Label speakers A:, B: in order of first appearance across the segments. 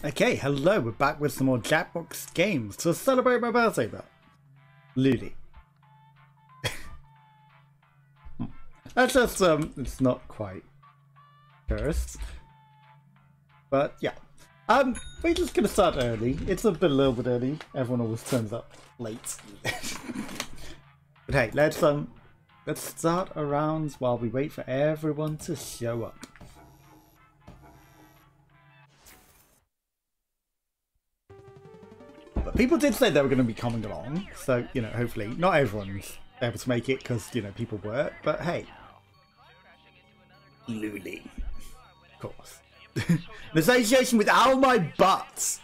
A: Okay, hello, we're back with some more Jackbox games to celebrate my birthday, but lilly. That's just, it's not quite cursed. But, yeah. We're just gonna start early. It's a little bit early. Everyone always turns up late. But hey, let's start a round while we wait for everyone to show up. But people did say they were going to be coming along, so, you know, hopefully not everyone's able to make it because, you know, people work, but hey. lilly. Of course. In association with All My Butts.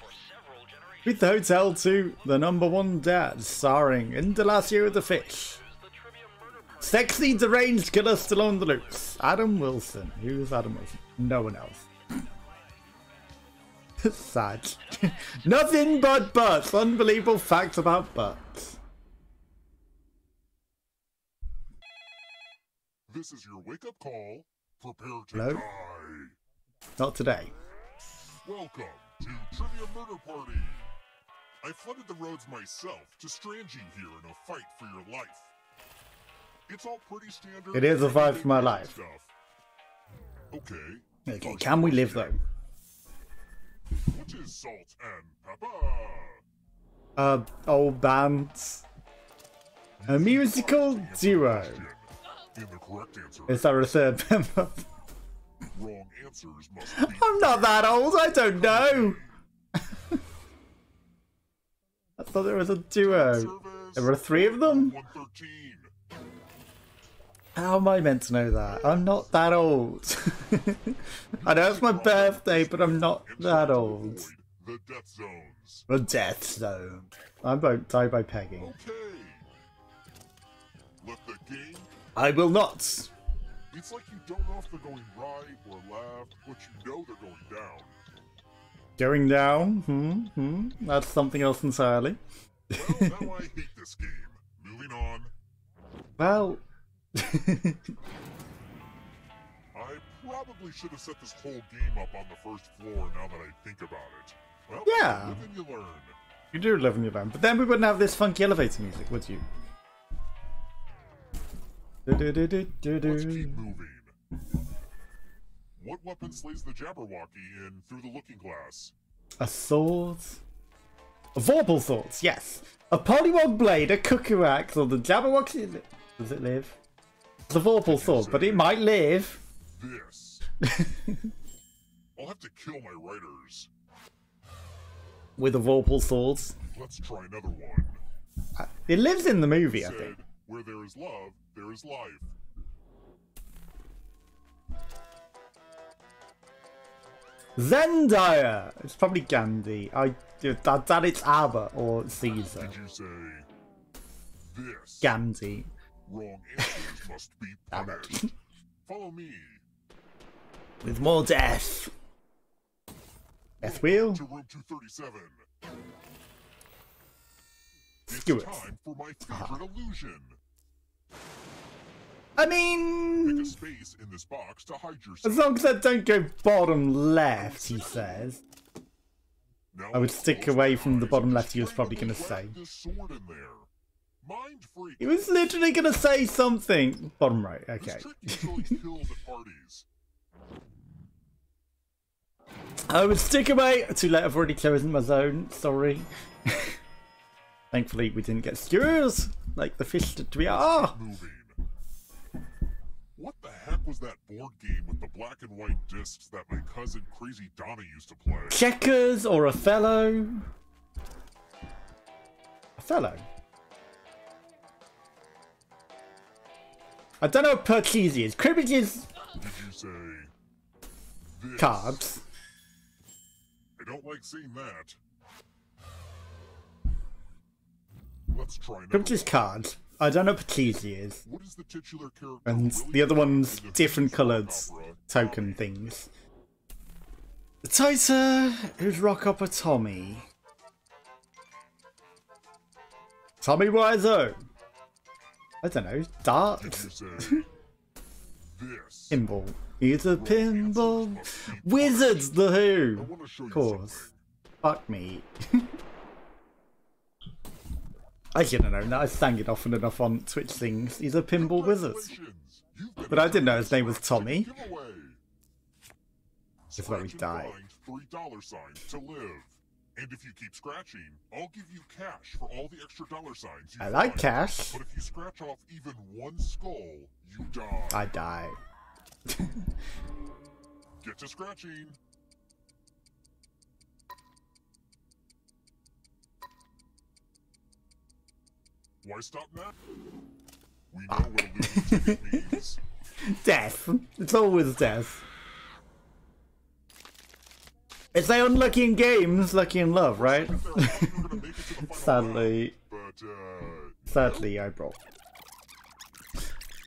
A: With the Hotel to the #1 Dad, starring Indelacio the Fish. Sexy deranged killer still on the loose. Adam Wilson. Who's Adam Wilson? No one else. Sad. Nothing but butts. Unbelievable facts about butts.
B: This is your wake-up call. Prepare to
A: Hello?
B: die.
A: Not today.
B: Welcome to Trivia Murder Party. I flooded the roads myself to strand you here in a fight for your life. It's all pretty standard.
A: It is a fight for my life.
B: Stuff. Okay.
A: Okay, can we live though?
B: Which is salt and pepper?
A: Old bands. A musical duo.
B: In the correct answer.
A: Is there a third member?
B: Wrong answers must be.
A: I'm not that old, I don't know. I thought there was a duo. There were 3 of them?
B: 113.
A: How am I meant to know that? I'm not that old. I know it's my birthday, but I'm not that old.
B: The death zones.
A: The death zone. I won't die by pegging.
B: Okay. Let the game.
A: I will not.
B: It's like you don't know if they're going right or left, but you know they're going down.
A: Going down? That's something else entirely.
B: Well, now I hate this game. Moving on.
A: Well...
B: I probably should have set this whole game up on the first floor now that I think about it. Well,
A: yeah.
B: You live and you learn.
A: You do live in your van, but then we wouldn't have this funky elevator music, would you?
B: Let's keep moving. What weapon slays the Jabberwocky in Through the Looking Glass?
A: A sword? A vorpal sword, yes. A polywog blade, a cuckoo axe, or the Jabberwocky... Does it live? It's a vorpal sword, but it might live.
B: This. I'll have to kill my writers.
A: With a vorpal sword.
B: Let's try another one.
A: It lives in the movie, I think.
B: Where there is love, there is life.
A: Zendaya! It's probably Gandhi. I doubt it's Abba or Caesar.
B: Did you say this?
A: Gandhi.
B: Wrong answers must be punished. Follow me.
A: With more death. Death wheel?
B: To room 237.
A: Skew it.
B: It's time for my favorite illusion.
A: I mean...
B: Make a space in this box to hide yourself.
A: As long as I don't go bottom left, he says.
B: Now
A: I would stick away from the bottom left, he was probably going to
B: grab
A: say.
B: this sword in there. Mind freak.
A: He was literally going to say something. Bottom right, okay.
B: This trick usually kills at parties.
A: I would stick away. Too late, I've already chosen my zone. Sorry. Thankfully, we didn't get skewers like the fish that we are.
B: Moving. What the heck was that board game with the black and white discs that my cousin Crazy Donna used to play?
A: Checkers or Othello? Othello? I don't know what Parcheesi is. Cribbage is...
B: Did you say... this?
A: Cards.
B: I don't like seeing that. Let's try another.
A: Cribbage is cards. I don't know what Parcheesi is.
B: What is the titular character?
A: And the other one's different coloured token things. The Titer, who's Rock Opera Tommy? Tommy Wiseau. I don't know. Darts.
B: This.
A: Pinball. He's a pinball. Wizards, the Who. Of course. Fuck me. I should have known that. I sang it often enough on Twitch things. He's a pinball wizard. But I didn't know his name was Tommy. Just let me die.
B: $3 to live. And if you keep scratching, I'll give you cash for all the extra $signs you
A: I like
B: find.
A: cash.
B: But if you scratch off even one skull, you die.
A: I die.
B: Get to scratching. Why stop now? We know what a losing ticket means.
A: Death. It's always death. It's like unlucky in games, lucky in love, right? Sadly. Sadly, I broke.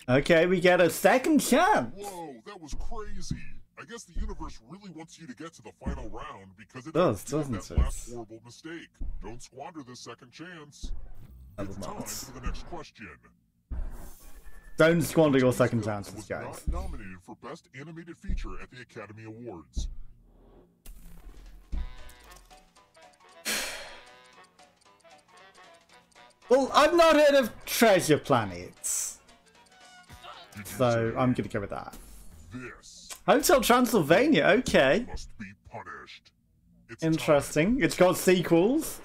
A: Okay, we get a second chance.
B: Whoa, that was crazy. I guess the universe really wants you to get to the final round because it
A: does, doesn't
B: that
A: it?
B: last horrible mistake. Don't squander this second chance. It's time for the next question.
A: Don't squander your second chances, guys.
B: Was not nominated for Best Animated Feature at the Academy Awards.
A: Well, I've not heard of Treasure Planets, so I'm gonna go with that.
B: This
A: Hotel Transylvania, okay.
B: must be punished. It's
A: Interesting. It's got sequels.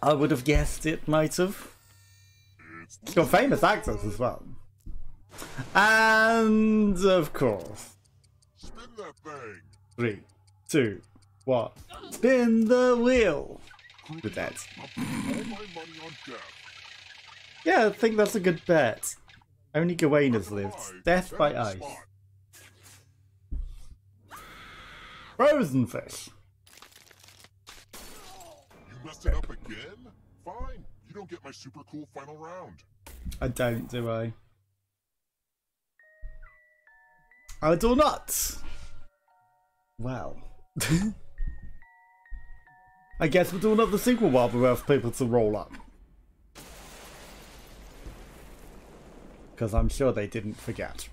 A: I would have guessed it, might have. It's got famous actors as well. And, of course.
B: Spin that thing.
A: 3, 2, 1. Spin the wheel. With that.
B: All my money on death.
A: Yeah, I think that's a good bet. Only Gawain has lived. Death by ice. Frozen fish.
B: You messed it up again? Fine. You don't get my super cool final round.
A: I don't, do I? I do not. Well. I guess we'll do another sequel while we have people to roll up. Because I'm sure they didn't forget.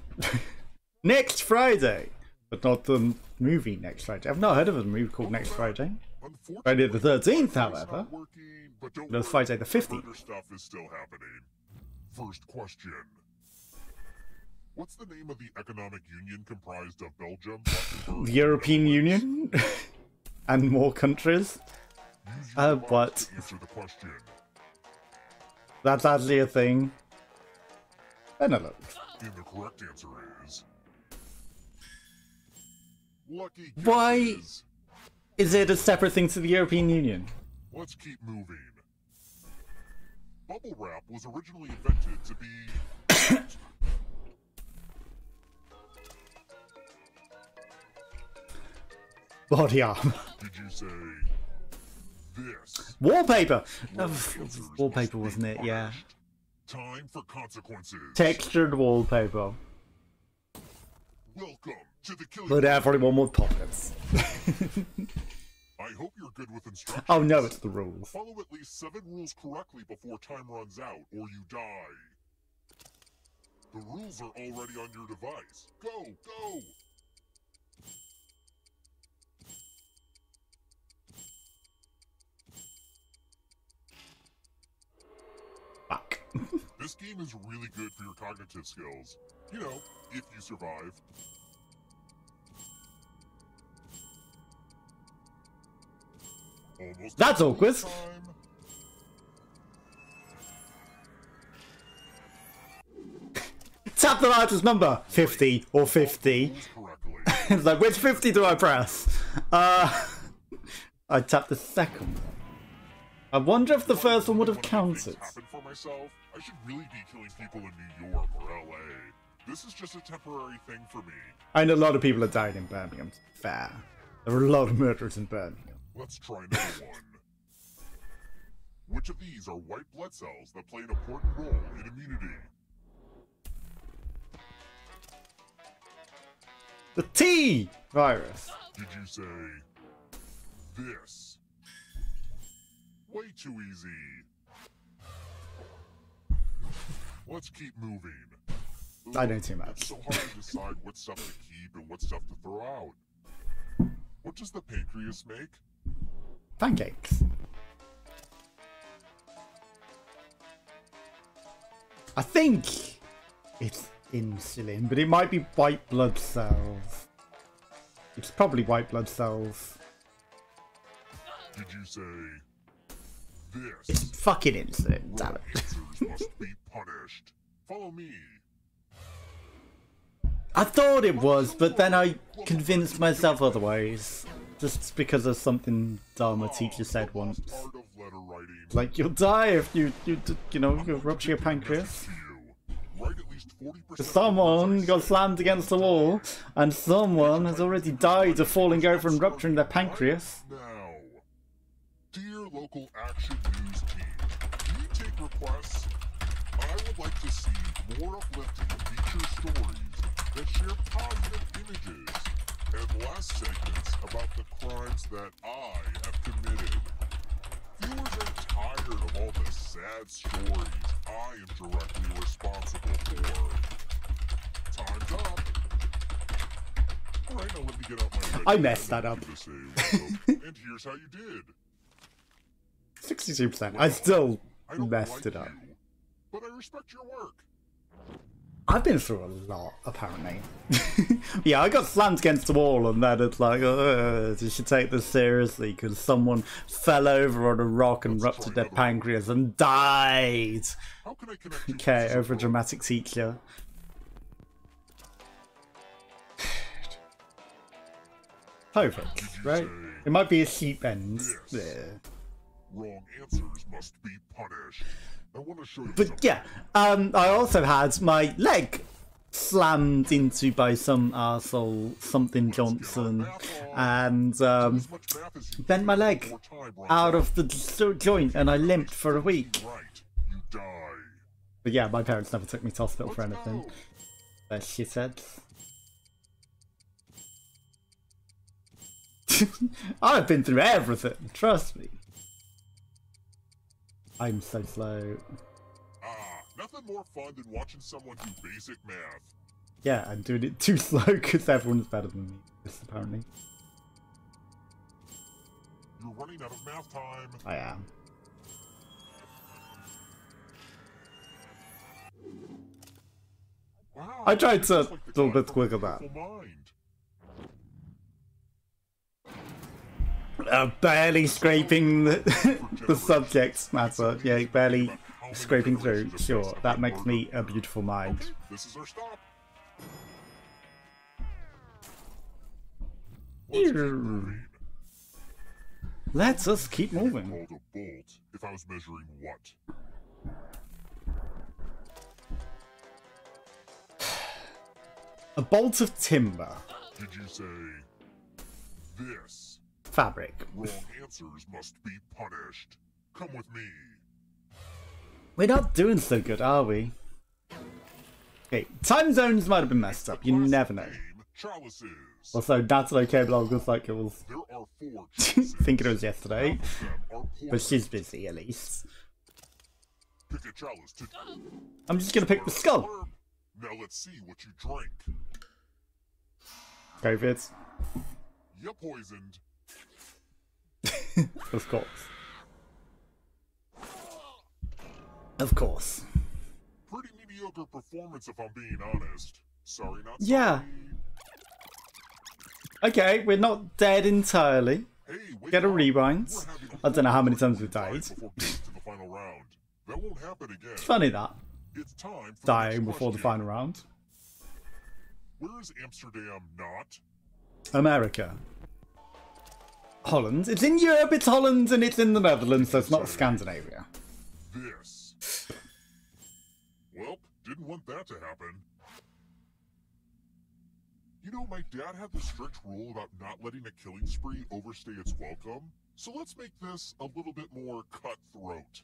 A: Next Friday! But not the movie Next Friday. I've not heard of a movie called Next Friday. Friday the 13th, however. There's Friday the 15th.
B: Stuff is still happening. First question. What's the name of the economic union comprised of Belgium,
A: The European Union? And more countries? What?
B: Answer the question.
A: That's actually a thing. Benelux.
B: And the correct answer is... Lucky guesses.
A: Why is it a separate thing to the European Union?
B: Let's keep moving. Bubble wrap was originally invented to be...
A: Body armor.
B: Did you say... this?
A: Wallpaper! Wallpaper, wasn't it? Yeah.
B: Time for consequences.
A: Textured wallpaper.
B: Welcome to the killing.
A: But everyone with pockets.
B: I hope you're good with instructions.
A: Oh no, it's the rules.
B: Follow at least 7 rules correctly before time runs out, or you die. The rules are already on your device. Go, go!
A: Fuck.
B: This game is really good for your cognitive skills. You know, if you survive. Almost.
A: That's awkward.
B: Time.
A: Tap the largest number. 50 or 50. It's like, which 50 do I press? I tapped the second one. I wonder if the first one would have counted.
B: For myself, I should really be killing people in New York or LA. This is just a temporary thing for me.
A: I know a lot of people are dying in Birmingham. Fair. There are a lot of murders in Birmingham.
B: Let's try another one. Which of these are white blood cells that play an important role in immunity?
A: The T virus.
B: Did you say this? Way too easy. Let's keep moving.
A: I know too much.
B: It's so hard to decide what stuff to keep and what stuff to throw out. What does the pancreas make?
A: Pancakes. I think it's insulin, but it might be white blood cells. It's probably white blood cells.
B: Did you say this?
A: It's fucking insulin, damn it.
B: Answers must be punished. Follow me.
A: I thought it was, but then I convinced myself otherwise. Just because of something dumb a teacher said once. Like, you'll die if you rupture your pancreas. Someone got slammed against the wall, and someone has already died of falling over and rupturing their pancreas.
B: Now, dear local action news team, do you take requests? I would like to see more uplifting feature stories that share positive images and less segments about the crimes that I have committed. Viewers are tired of all the sad stories I am directly responsible for. Time's up. Alright, now let me get out my
A: I messed that up.
B: And here's how you did.
A: 62%. I still messed it up.
B: You, but I respect your work.
A: I've been through a lot, apparently. Yeah, I got slammed against the wall, and then it's like, you should take this seriously, because someone fell over on a rock and ruptured their pancreas and died.
B: How can I connect you
A: Okay, over a dramatic teacher. Perfect, right? It might be a sheep end. Yeah.
B: Wrong answers must be punished. I want to show you
A: But yeah, I also had my leg slammed into by some arsehole, something Johnson, and bent my leg out of the joint, and I limped for a week.
B: You die.
A: But yeah, my parents never took me to hospital for anything. They're shitheads. I've been through everything, trust me. I'm so slow.
B: Nothing more fun than watching someone do basic math.
A: Yeah, I'm doing it too slow because everyone's better than me, apparently.
B: You're running out of math time.
A: I am.
B: Wow,
A: I tried to
B: like
A: a little bit quicker that. Barely scraping the subject matter. Yeah, barely scraping through. Sure, that makes me a beautiful mind.
B: Okay, this is our stop.
A: Let us keep moving.
B: Called a bolt if I was measuring what?
A: A bolt of timber.
B: Did you say this?
A: Fabric.
B: Wrong answers must be punished. Come with me.
A: We're not doing so good, are we? Okay, time zones might have been messed up. You never know.
B: Chalices.
A: Also, that's okay, blog looks like it was.
B: There are 4 chalices.
A: Thinking it was yesterday.
B: Are
A: But she's busy, at least.
B: Pick a chalice to...
A: I'm just gonna pick the skull.
B: Now let's see what you drank.
A: COVID.
B: You poisoned.
A: Of course. Of course.
B: Pretty mediocre performance if I'm being honest. Sorry, not sorry.
A: Yeah. Okay, we're not dead entirely.
B: Hey,
A: Get a rewind. I don't know how many times we've died.
B: Before getting to the final round. That won't happen again.
A: It's funny that.
B: It's time for
A: Dying
B: the
A: before the
B: question.
A: final round.
B: Where is Amsterdam not?
A: America. Holland. It's in Europe, it's Holland, and it's in the Netherlands, so it's not Scandinavia.
B: This. Well, didn't want that to happen. You know, my dad had the strict rule about not letting a killing spree overstay its welcome, so let's make this a little bit more cutthroat.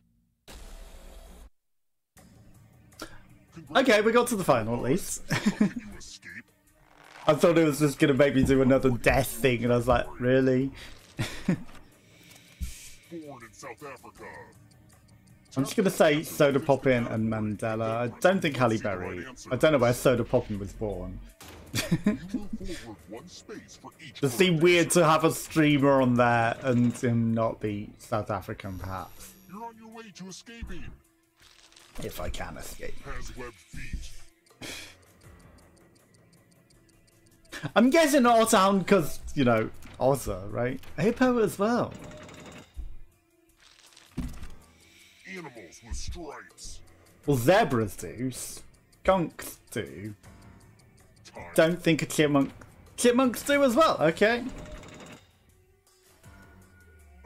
A: Okay, we got to the final at least.
B: Can you escape?
A: I thought it was just gonna make me do another death thing, and I was like, really?
B: Born in South Africa.
A: I'm just gonna say Soda Poppin and Mandela. I don't think Halle Berry. I don't know where Soda Poppin was born.
B: You move forward one space for each.
A: It seems weird to have a streamer on there and him not be South African, perhaps.
B: You're on your way to escaping.
A: If I can escape.
B: Has webbed feet.
A: I'm guessing Ottohound because, you know, Otter, right? Hippo as well.
B: Animals with stripes.
A: Well, zebras do. Skunks do.
B: Time.
A: Don't think a chipmunk. Chipmunks do as well, okay.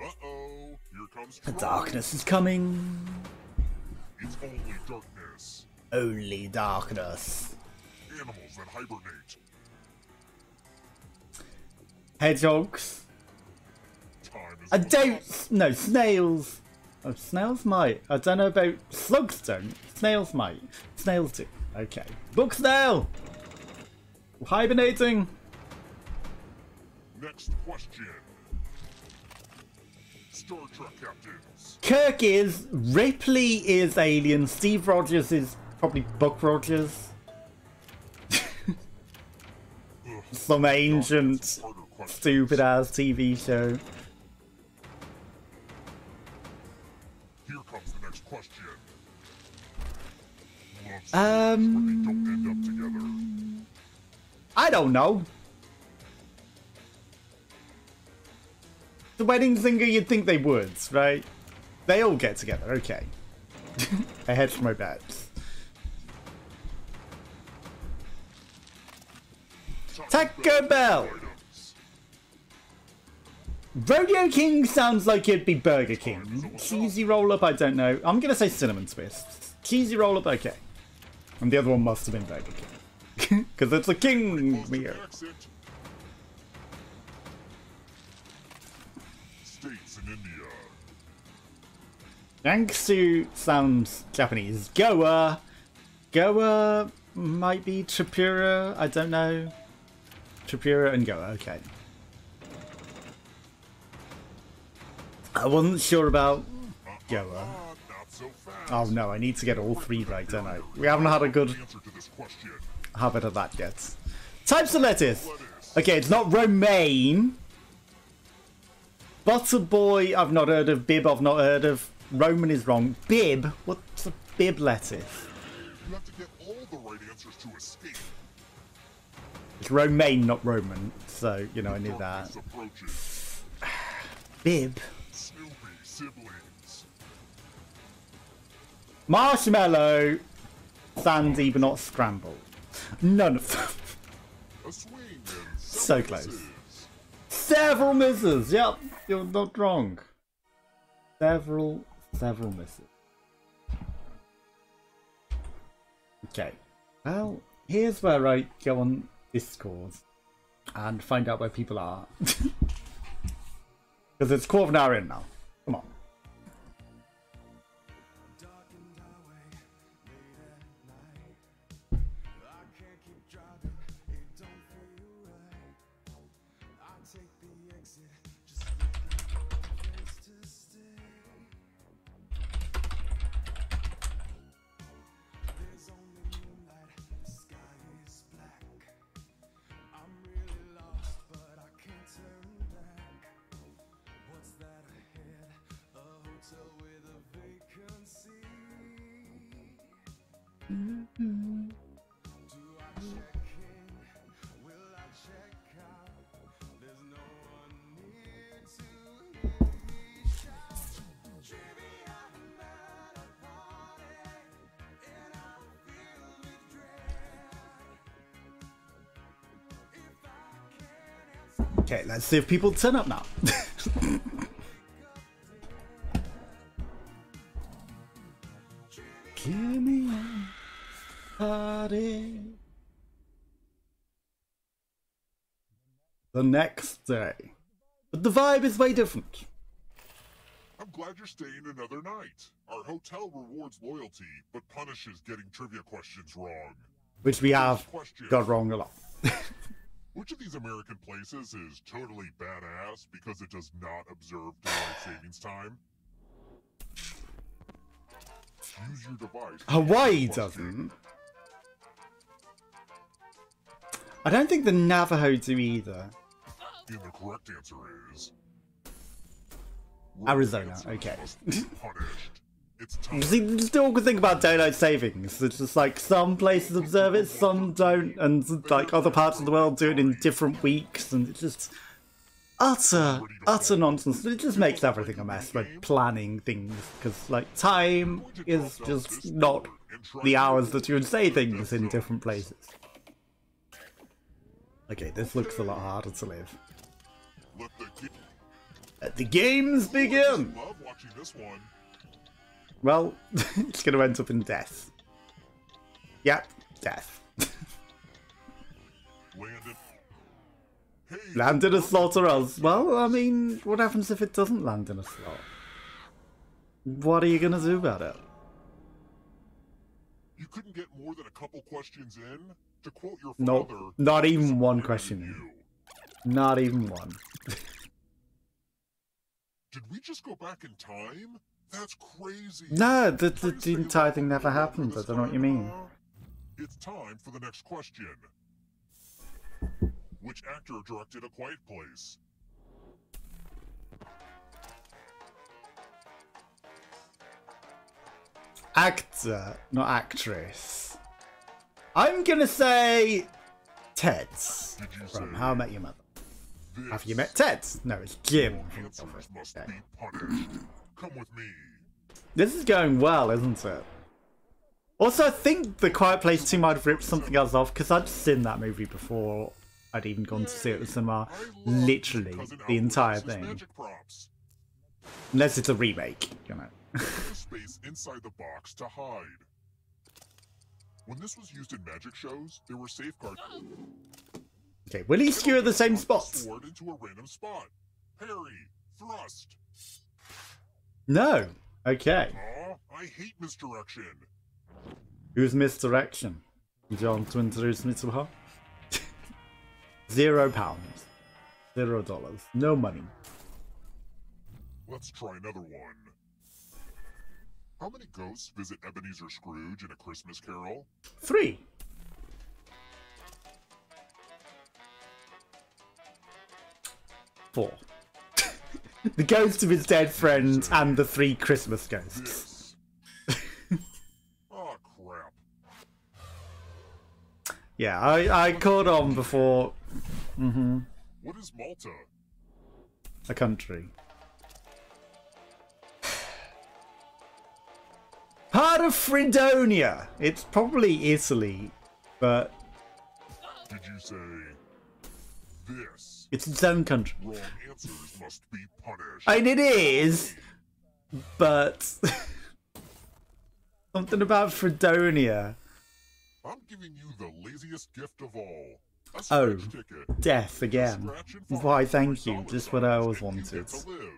B: Uh-oh. Here comes
A: The
B: trouble.
A: darkness is coming.
B: It's only darkness.
A: Only darkness.
B: Animals that hibernate.
A: Hedgehogs.
B: Time is
A: I don't. No, snails. Oh, snails might. I don't know about. Slugs don't. Snails might. Snails do. Okay. Book snail! Hibernating!
B: Next question. Star Trek captains.
A: Kirk is. Ripley is alien. Steve Rogers is probably Buck Rogers.
B: Ugh.
A: Some ancient,
B: Harder questions.
A: stupid ass TV show.
B: Here comes the next question. Love stories
A: Um,
B: where they don't end up together.
A: I don't know. The wedding singer, you'd think they would, right? They all get together, okay. I hedged my bets. Taco Bell!
B: Items.
A: Rodeo King sounds like it'd be Burger King. Cheesy roll-up, I don't know. I'm gonna say Cinnamon Twists. Cheesy roll-up, okay. And the other one must have been Burger King. Because it's a king
B: Close to the
A: meal.
B: exit. States in India.
A: Yangsu sounds Japanese. Goa. Goa might be Tripura. I don't know. Tripura and Goa. Okay. I wasn't sure about Goa.
B: Not so fast.
A: Oh no, I need to get all three right, don't I? We haven't had a good
B: Answer to this question.
A: habit of that yet. Types of lettuce. Okay, it's not romaine. Butter boy, I've not heard of. Bib, I've not heard of. Roman is wrong. Bib? What's a bib lettuce?
B: You have to get all the right answers to escape.
A: It's romaine, not Roman. So, you know, I knew that.
B: Darkness approaches.
A: Bib.
B: Snoopy siblings.
A: Marshmallow. Sandy, but not scrambled. None of them.
B: A swing and
A: So
B: several
A: close.
B: misses.
A: Several misses. Yep, you're not wrong. Several misses. Okay. Well, here's where I go on Discord and find out where people are. Because it's quarter of an hour in now. Come on. Okay, let's see if people turn up now. Give me a party. The next day. But the vibe is way different.
B: I'm glad you're staying another night. Our hotel rewards loyalty, but punishes getting trivia questions wrong.
A: Which we have
B: Question.
A: got wrong a lot.
B: Which of these American places is totally badass because it does not observe daylight savings time? Use your device. to
A: Hawaii
B: answer the question.
A: doesn't. I don't think the Navajo do either.
B: And the correct answer is
A: Arizona, okay.
B: punished. It's time.
A: See, the still good thing about daylight savings. It's just like some places observe it, some don't, and like other parts of the world do it in different weeks, and it's just utter nonsense. It just makes everything a mess, like planning things, because like time is just not the hours that you would say things in different places. Okay, this looks a lot harder to live. Let the games begin!
B: Love watching this one.
A: Well, it's going to end up in death. Yep, death.
B: Landed. Hey,
A: Land in a slot or else. Well, I mean, what happens if it doesn't land in a slot? What are you going to do about it?
B: you couldn't get more than a couple questions in? To quote your
A: Nope,
B: father,
A: not even one
B: "Better
A: question
B: than
A: in.
B: you."
A: Not even one.
B: Did we just go back in time? That's crazy.
A: No, the entire thing never happened. I don't know what you mean.
B: It's time for the next question. Which actor directed A Quiet Place?
A: Actor, not actress. I'm gonna say Ted
B: Did you
A: from
B: say
A: How I Met Your Mother.
B: this?
A: Have you met Ted? No, it's Jim from
B: Answers
A: Office.
B: must
A: Okay.
B: be punished. Come with me.
A: This is going well, isn't it? Also, I think The Quiet Place 2 might have ripped something else off, because I'd seen that movie before I'd even gone to see it at the cinema.
B: I love
A: Literally,
B: Cousin
A: the entire
B: Alvarez's
A: thing.
B: magic props.
A: Unless it's a remake, you know.
B: There's a space inside the box to hide. When this was used in magic shows, there were safeguards.
A: Okay, will he skewer the same spot?
B: Sword into a random spot. Parry, thrust.
A: No. Okay.
B: Aw, I hate misdirection.
A: Who's misdirection? Would you want to introduce me to her? £0. $0. No money.
B: Let's try another one. How many ghosts visit Ebenezer Scrooge in A Christmas Carol?
A: 3. 4. The ghost of his dead friend and the 3 Christmas ghosts.
B: This. Oh, crap.
A: Yeah, I caught on before.
B: What is Malta?
A: A country. Part of Fredonia. It's probably Italy, but
B: Did you say this?
A: it's its own country.
B: Wrong answers must be punished.
A: I mean, it is, but something about Fredonia.
B: I'm giving you the laziest gift of all. A
A: Oh,
B: scratch ticket.
A: death again.
B: Scratch and find
A: Why,
B: every
A: thank you.
B: dollar
A: Just what I
B: signs
A: always
B: and you
A: wanted.
B: get to live.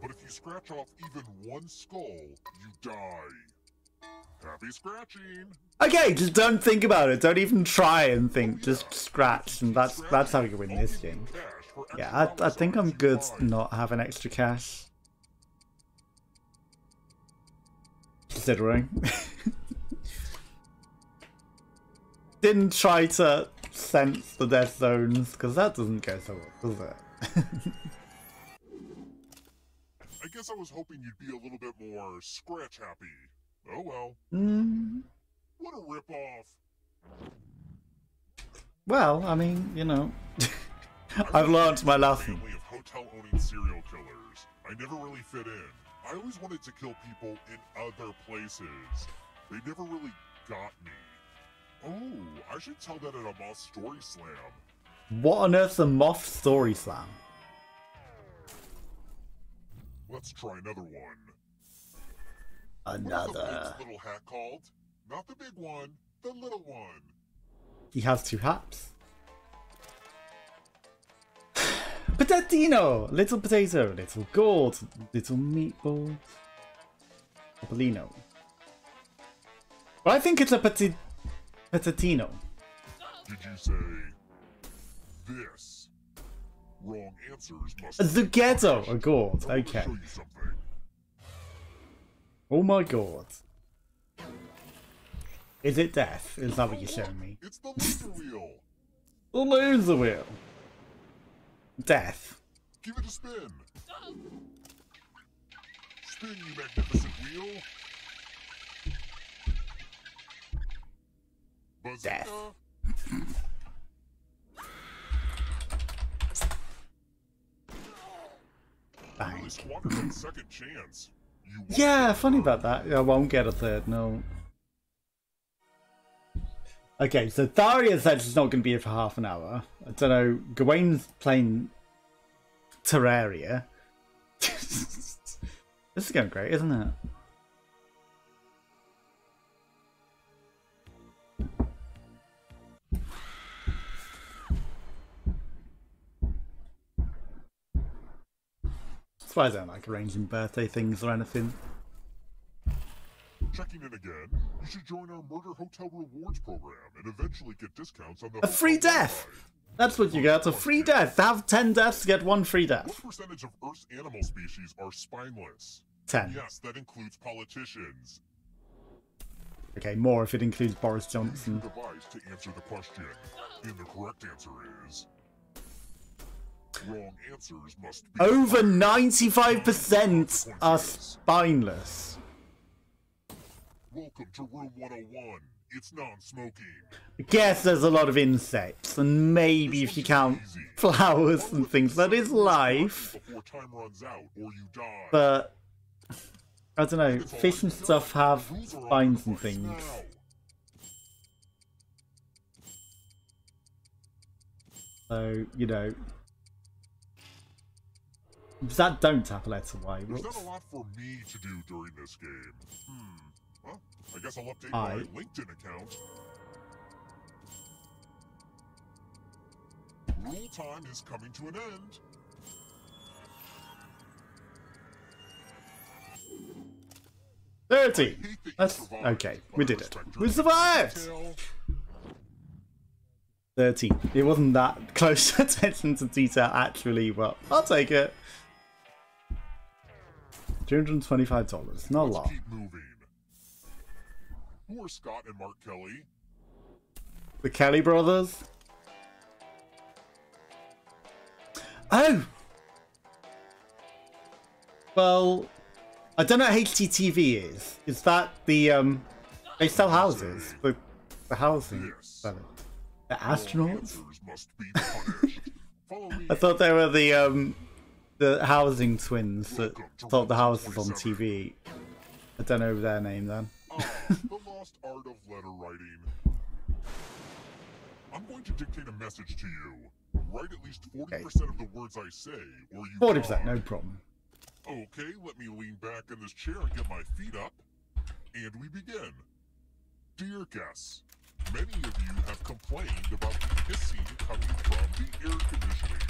B: But if you scratch off even one skull, you die. Happy scratching.
A: Okay, just don't think about it. Don't even try and think. Just scratch, and that's how you win this game. Yeah, I think I'm good not having extra cash. Considering. Didn't try to sense the death zones, because that doesn't go so well, does it?
B: I guess I was hoping you'd be a little bit more scratch happy. Oh well. What a ripoff.
A: Well, I mean, you know, I've learned my lesson.
B: Family of hotel-owning serial killers. I never really fit in. I always wanted to kill people in other places. They never really got me. Oh, I should tell that at a Moth Story Slam.
A: What on earth's a moth story slam?
B: Let's try another one. What is the
A: Another.
B: pig's little hat called? Not the big one, the little one.
A: He has 2 hats. Potatino! Little potato, little gourd, little meatball. Topolino. Well, I think it's a potatino.
B: Did you say this? Wrong answers must
A: A
B: be
A: zucchetto,
B: punished.
A: a gourd.
B: I wanna
A: Okay.
B: show you something.
A: Oh my god. Is it death? Is that what you're showing me?
B: It's the loser wheel.
A: The loser wheel. Death.
B: Give it a spin. Spin, you magnificent wheel. Bazooka.
A: Death. Bang.
B: Really squandered that second chance.
A: Yeah, funny about that. I won't get a third, no. Okay, so Tharia said she's not going to be here for half an hour. I don't know. Gawain's playing Terraria. This is going great, isn't it? That's why I don't like arranging birthday things or anything.
B: Checking in again, you should join our Murder Hotel Rewards program and eventually get discounts on the
A: A free death! That's what you get, a free death. Have 10 deaths, get 1 free death.
B: What percentage of Earth's animal species are spineless?
A: 10.
B: Yes, that includes politicians.
A: Okay, more if it includes Boris Johnson.
B: Use your device to answer the question. And the correct answer is... Wrong answers must be...
A: Over 95% are spineless.
B: Welcome to room 101. It's non-smoking.
A: I guess there's a lot of insects, and maybe if you count flowers and things, that is life.
B: Before time runs out, or you die.
A: But, I don't know, fish and stuff have spines and things. So, you know... That don't tap a letter Y.
B: There's not a lot for me to do during this game. Well, I guess I'll update my LinkedIn account. Rule time is coming to an end.
A: $30. That's okay. We did it. We survived. 30. It wasn't that close attention to detail actually, but I'll take it. $225. Not a lot.
B: Keep moving. Who are Scott and Mark Kelly?
A: The Kelly brothers? Oh! Well, I don't know what HTTV is. Is that the, they sell houses? The housing?
B: Yes.
A: The astronauts?
B: Must be punished. Follow me.
A: I thought they were the housing twins that sold the houses on TV. I don't know their name then.
B: The lost art of letter writing. I'm going to dictate a message to you. Write at least 40% of the words I say, or you
A: 40%, no problem.
B: Okay, let me lean back in this chair and get my feet up. And we begin. Dear guests, many of you have complained about the hissing coming from the air conditioning.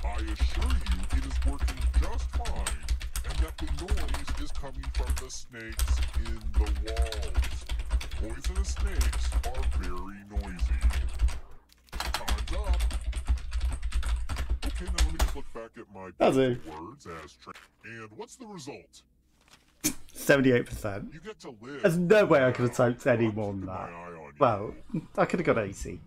B: I assure you it is working just fine, and that the noise is coming from the snakes in the walls. Poisonous snakes are very noisy. Time's up. Okay, now let me just look back at my words as and what's the result?
A: 78%.
B: You get to live.
A: There's no way I could have typed any more than that. Well, I could have got 80.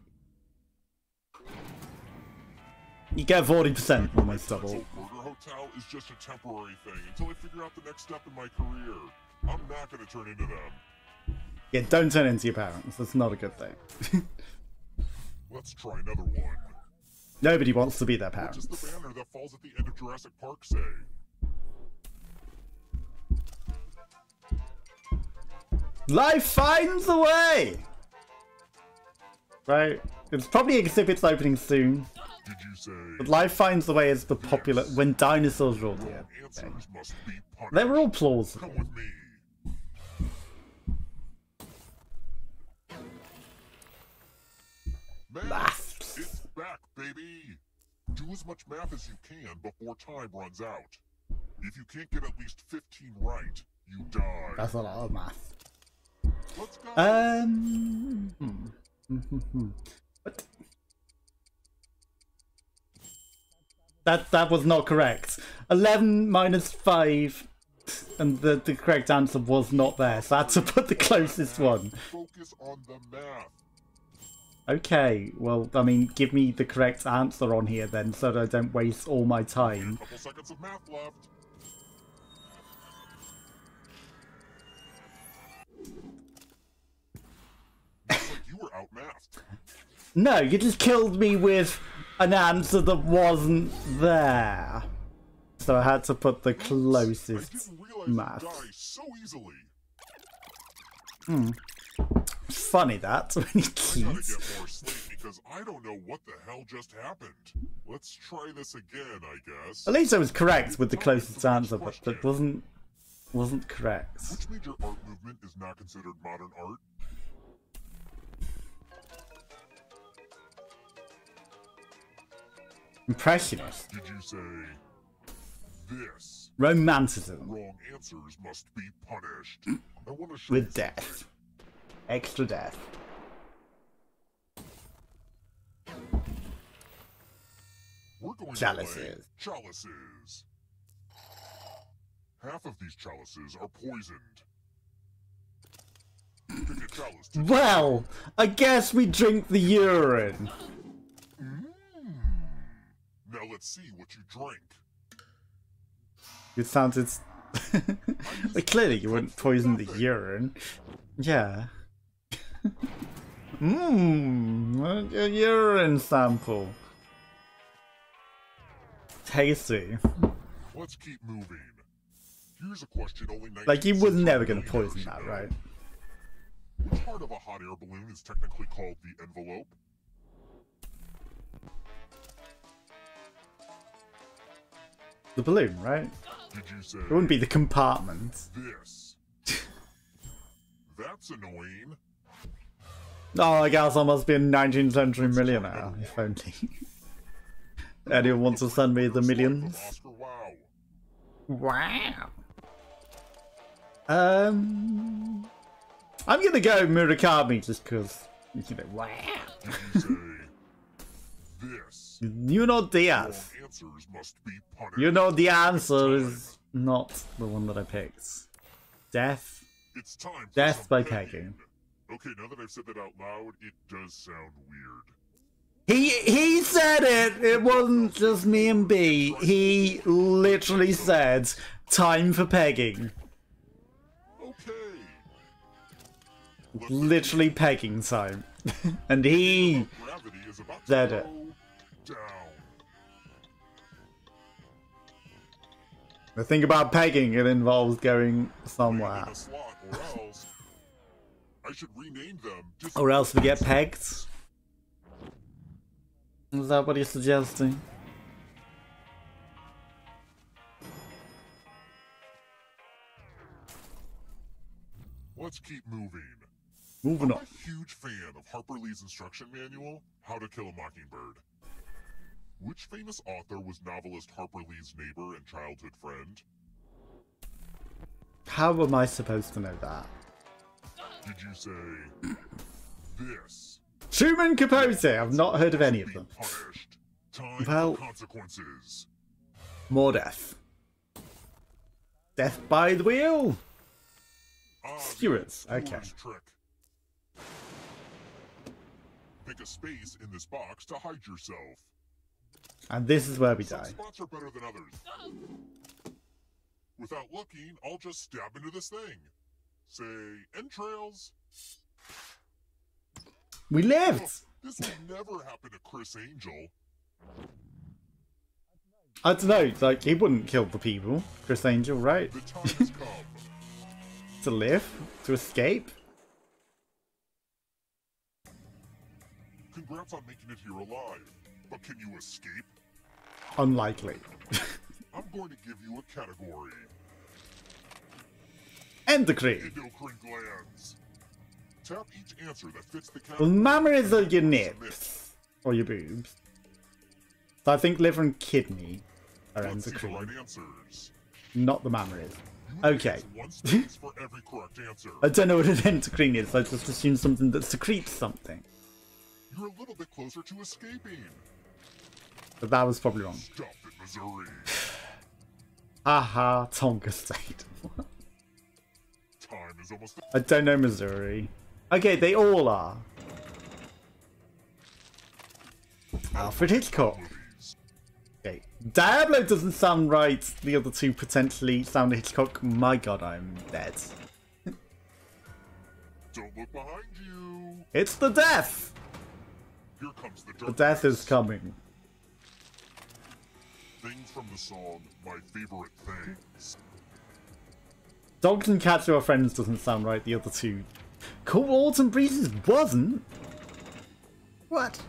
A: You get 40%, almost double.
B: Murder Hotel is just a temporary thing until I figure out the next step in my career. I'm not going to turn into them.
A: Yeah, don't turn into your parents. That's not a good thing.
B: Let's try another one.
A: Nobody wants to be their parents.
B: What does the banner that falls at the end of Jurassic Park say?
A: Life finds a way! Right? It's probably Exhibit's opening soon.
B: Did you say...
A: But Life finds a way is the popular... When dinosaurs ruled the earth. Okay. They were all plausible.
B: Come with me.
A: Math.
B: It's back, baby! Do as much math as you can before time runs out. If you can't get at least 15 right, you die.
A: That's a lot of math.
B: Let's go!
A: What? That was not correct. 11 minus 5, and the correct answer was not there, so I had to put the closest one.
B: focus on the math.
A: Okay, well, I mean, give me the correct answer on here then, so that I don't waste all my time.
B: A couple seconds of math left. Looks like you were outmathed.
A: No, you just killed me with an answer that wasn't there. So I had to put the
B: I
A: closest
B: didn't realize
A: math.
B: you die so easily.
A: Funny that, when he
B: I gotta
A: cheats.
B: get more sleep because I don't know what the hell just happened. Let's try this again, I guess.
A: At least I was correct with the closest answer, but that wasn't correct.
B: Which major art movement is not considered modern art?
A: Impressionist.
B: Did you say this?
A: Romanticism.
B: Wrong answers must be punished. I want to show
A: With
B: you
A: death. Extra death.
B: We're going to
A: Chalices.
B: play chalices. Half of these chalices are poisoned. Pick a chalice to
A: Well, I guess we drink the urine.
B: Now let's see what you drink.
A: It sounded... But clearly you wouldn't poison the urine. Yeah. A urine sample. Tasty.
B: Let's keep moving. Here's a question only 19
A: Like, you were never gonna
B: millionaires
A: poison
B: should
A: that,
B: know.
A: right?
B: Which part of a hot air balloon is technically called the envelope?
A: The balloon, right?
B: Did you say
A: It wouldn't be the compartment.
B: this? That's annoying.
A: Oh, I guess I must be a 19th century millionaire, if only. Anyone wants to send me the millions?
B: Oscar Wow.
A: Wow. I'm gonna go Murakami just because, you know, wow.
B: Did you say this?
A: You know the
B: Wrong
A: answer.
B: answers must be punished.
A: You know the answer is not the one that I picked. Death.
B: It's time for
A: Death
B: some
A: by
B: pegging.
A: pegging.
B: Okay, now that I've said that out loud, it does sound weird.
A: He said it! It wasn't just me and B. He literally said, time for pegging.
B: Okay.
A: Literally pegging time. And he
B: Gravity is about to
A: said
B: go
A: it.
B: down.
A: The thing about pegging, it involves going
B: Land
A: somewhere.
B: in a slot, or else I should rename them.
A: Or else we get pegged. Is that what you're suggesting?
B: Let's keep moving.
A: Moving
B: I'm
A: on.
B: a huge fan of Harper Lee's instruction manual, How to Kill a Mockingbird. Which famous author was novelist Harper Lee's neighbor and childhood friend?
A: How am I supposed to know that?
B: Did you say this?
A: Truman Capote! I've not heard of any of
B: Be
A: them.
B: punished. Time
A: Well-
B: for consequences.
A: More death. Death by the wheel!
B: Ah,
A: Skewers,
B: the
A: okay.
B: Skewers trick. Pick a space in this box to hide yourself.
A: And this is where we
B: Some
A: die.
B: spots are better than others. Without looking, I'll just stab into this thing. Say, entrails.
A: We
B: Oh,
A: lived!
B: this would never happen to Chris Angel.
A: I don't know, like, he wouldn't kill the people. Chris Angel, right?
B: The time has come.
A: To live? To escape?
B: Congrats on making it here alive. But can you escape?
A: Unlikely.
B: I'm going to give you a category.
A: Endocrine.
B: Endocrine glands. Tap each answer that fits the
A: Well,
B: category.
A: mammals are your
B: Submit.
A: nips. Or your boobs. So I think liver and kidney are
B: Let's see the
A: endocrine.
B: right answers.
A: Not the mammals.
B: You
A: Okay.
B: get one space for every correct answer.
A: I don't know what an endocrine is, I just assume something that secretes something.
B: You're a little bit closer to escaping.
A: But that was probably wrong.
B: Stop it, Missouri.
A: Haha, Tonga State.
B: Time is almost.
A: I don't know Missouri. Okay, they all are. Alfred Hitchcock. Okay. Diablo doesn't sound right. The other two potentially sound Hitchcock. My god, I'm dead.
B: Don't look behind you.
A: It's the death!
B: Here comes the
A: The death is coming.
B: Things from the song, My Favorite Things.
A: Dogs and Cats Who Are Friends doesn't sound right. The other two. Cool Autumn Breezes wasn't? What?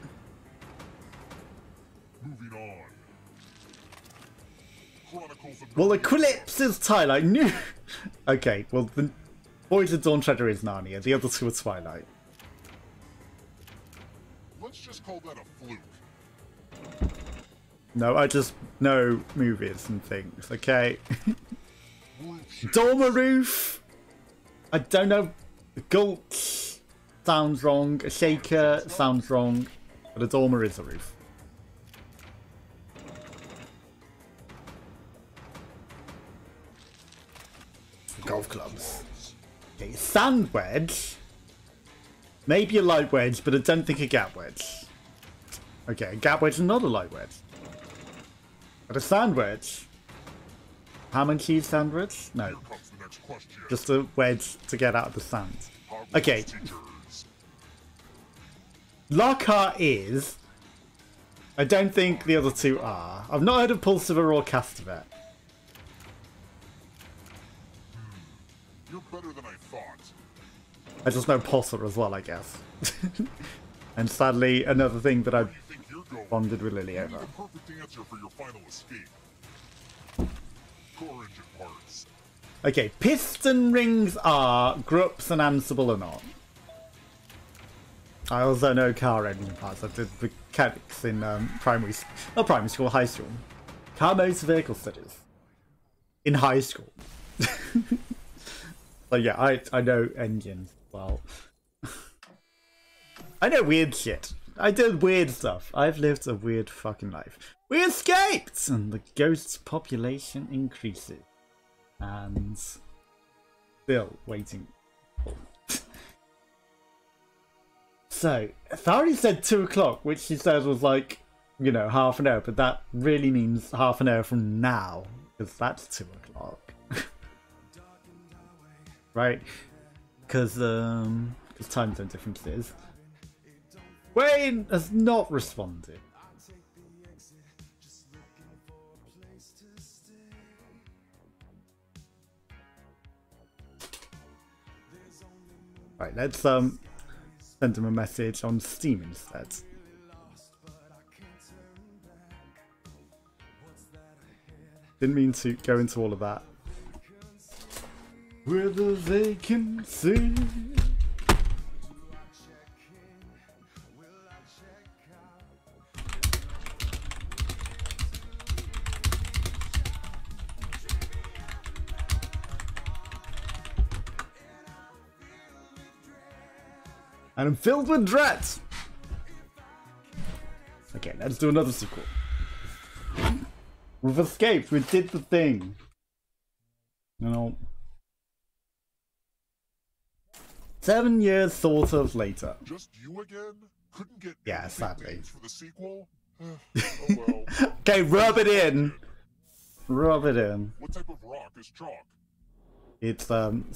B: Moving on. Chronicles of
A: Well, Eclipse is Twilight. No. Okay, well, the Voyage of Dawn Treader is Narnia. The other two are Twilight.
B: Let's just call that a fluke.
A: No, I just know movies and things, okay? Dormer Roof! I don't know. A gulch sounds wrong. A shaker sounds wrong. But a dormer is a roof. Golf clubs. Okay, sand wedge. Maybe a light wedge, but I don't think a gap wedge. Okay, a gap wedge is not a light wedge. But a sand wedge. Ham and cheese sand wedge? No.
B: Here comes the next question.
A: Just a wedge to get out of the sand. Okay. Lockhart is. I don't think the other two are. I've not heard of Pulsiver or Castavet.
B: You're better than I thought.
A: I just know Pulsar as well, I guess. And sadly, another thing that I've
B: You think you're going?
A: bonded with Lily
B: You
A: over.
B: need a perfect answer for your final escape. Core engine parts.
A: Okay, piston rings are, Grups and Ansible are not. I also know car engine parts. I did mechanics in primary school, high school. Car motor vehicle studies. In high school. So yeah, I know engines well. I know weird shit. I did weird stuff. I've lived a weird fucking life. We escaped! And the ghost's population increases. And still waiting. So, Thari said 2 o'clock, which she said was like, you know, half an hour, but that really means half an hour from now, because that's 2 o'clock. Right? Because time zone differences. Wayne has not responded. Right, let's send him a message on Steam instead. Didn't mean to go into all of that. Where the vacancy. And I'm filled with dread. Okay, let's do another sequel. We've escaped. We did the thing. You know. 7 years, sort of, later.
B: Just you again? Couldn't get
A: Yeah, sadly.
B: for the sequel? Oh well.
A: Okay, rub it in. Rub it in.
B: What type of rock is chalk?
A: It's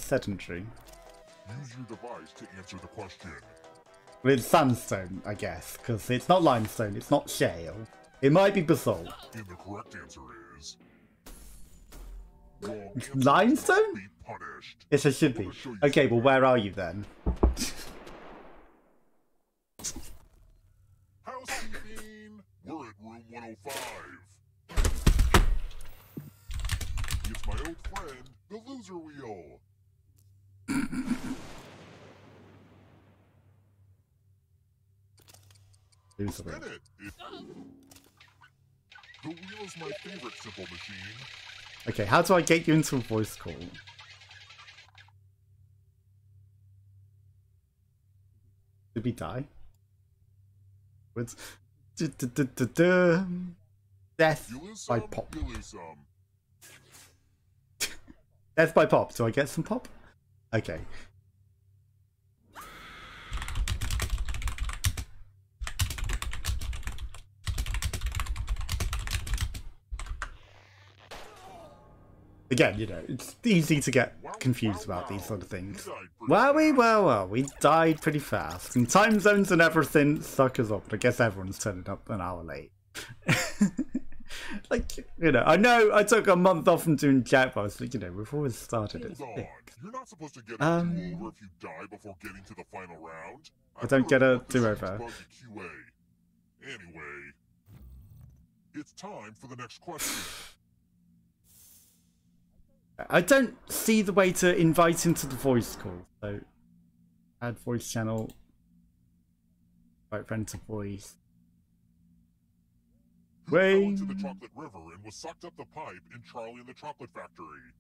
A: sedentary.
B: Use your device to answer the question.
A: But it's sandstone, I guess, because it's not limestone, it's not shale. It might be basalt.
B: And the correct answer is wrong.
A: Limestone?
B: Be punished.
A: Yes, it should be. Okay, well, where are you then?
B: Housekeeping. We're at room 105. It's my old friend, the loser wheel.
A: Loser wheel.
B: Spin it. The wheel is my favorite simple machine.
A: Okay, how do I get you into a voice call? Did we die? With death
B: You lose
A: by
B: some,
A: pop.
B: you lose some.
A: Death by pop. Do I get some pop? Okay. Again, you know, it's easy to get confused about these sort of things. Well, we died pretty fast. And time zones and everything suck us up. But I guess everyone's turning up an hour late. Like, you know I took a month off from doing Jackbox, but, you know, we've always started at 6.
B: You're not supposed to get a do-over if you die before getting to the final round.
A: I don't get a do-over.
B: Anyway, it's time for the next question.
A: I don't see the way to invite him to the voice call. So, add voice channel. Invite friend to voice.
B: Who fell into the chocolate river and was sucked up the pipe in Charlie and the Chocolate Factory?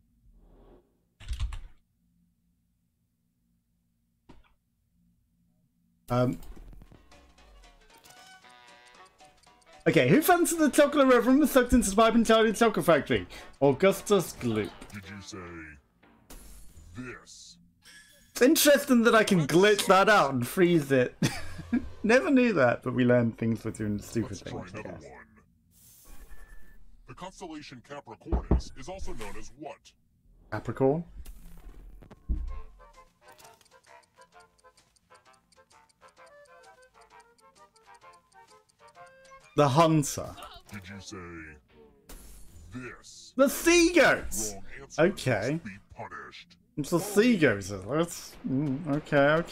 A: Okay, who fell into the chocolate river and was sucked into the pipe in Charlie and the Chocolate Factory? Augustus Gloop.
B: Did you say this?
A: It's interesting that I can glitch that out and freeze it. Never knew that, but we learned things for doing stupid
B: Let's
A: things.
B: try another one. The constellation Capricornus is also known as what?
A: Capricorn? The Hunter.
B: Did you say this?
A: The Sea Goats!
B: Wrong answer.
A: Okay.
B: Must be punished.
A: It's the Sea Goats. Let's... okay.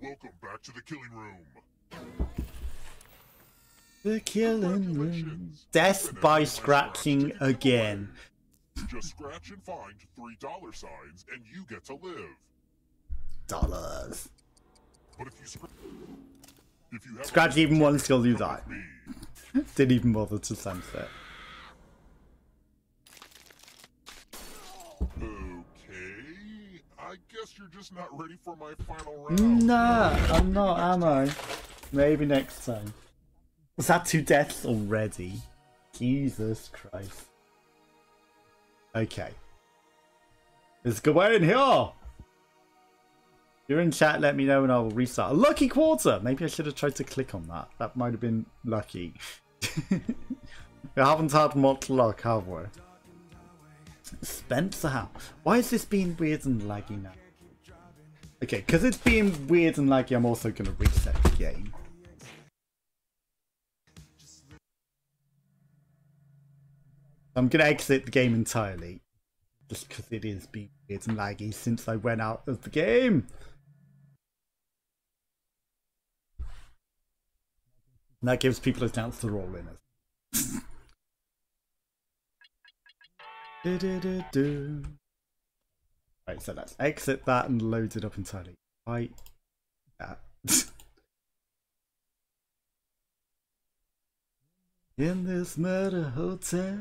B: Welcome back to the killing room.
A: The killing room. Death by scratching again.
B: Just scratch and find 3 dollar signs and you get to live.
A: Dollars.
B: But if you
A: scratch even once, you'll do that. Didn't even bother to sense it.
B: Okay, I guess you're just not ready for my final round.
A: Nah, I'm not, am I? Maybe next time. Was that 2 deaths already? Jesus Christ. Okay. Let's go in here! If you're in chat, let me know and I will restart. A lucky quarter! Maybe I should have tried to click on that. That might have been lucky. We haven't had much luck, have we? Spencer House. Why is this being weird and laggy now? Okay, because it's being weird and laggy, I'm also going to reset the game. I'm going to exit the game entirely. Just because it is being weird and laggy since I went out of the game. And that gives people a chance to roll in it. Right, so let's exit that and load it up entirely. Right. Yeah. In this murder hotel.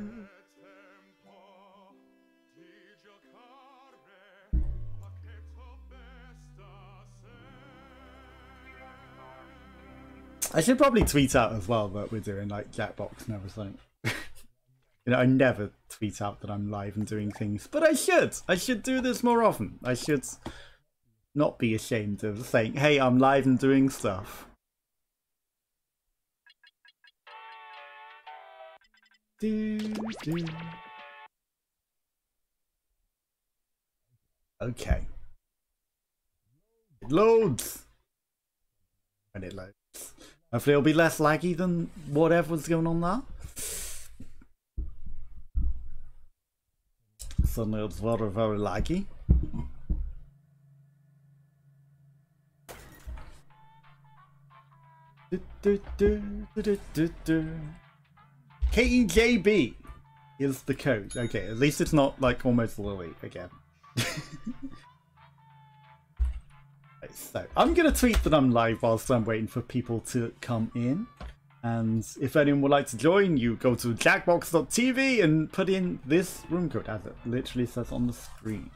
A: I should probably tweet out as well that we're doing like Jackbox and everything. You know, I never tweet out that I'm live and doing things, but I should. I should do this more often. I should not be ashamed of saying, hey, I'm live and doing stuff. Okay. It loads. When it loads. Hopefully it'll be less laggy than whatever's going on there. Suddenly it's very, very laggy. KEJB is the code. Okay, at least it's not like almost Lily again. So I'm gonna tweet that I'm live whilst I'm waiting for people to come in, and if anyone would like to join, you go to Jackbox.tv and put in this room code as it literally says on the screen.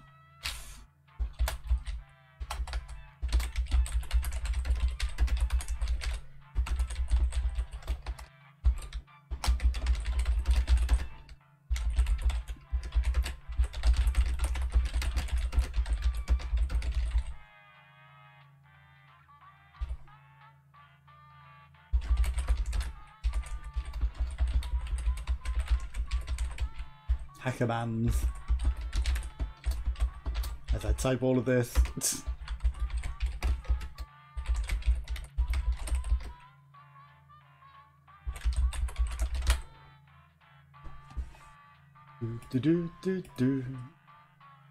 A: Hackermans. As I type all of this.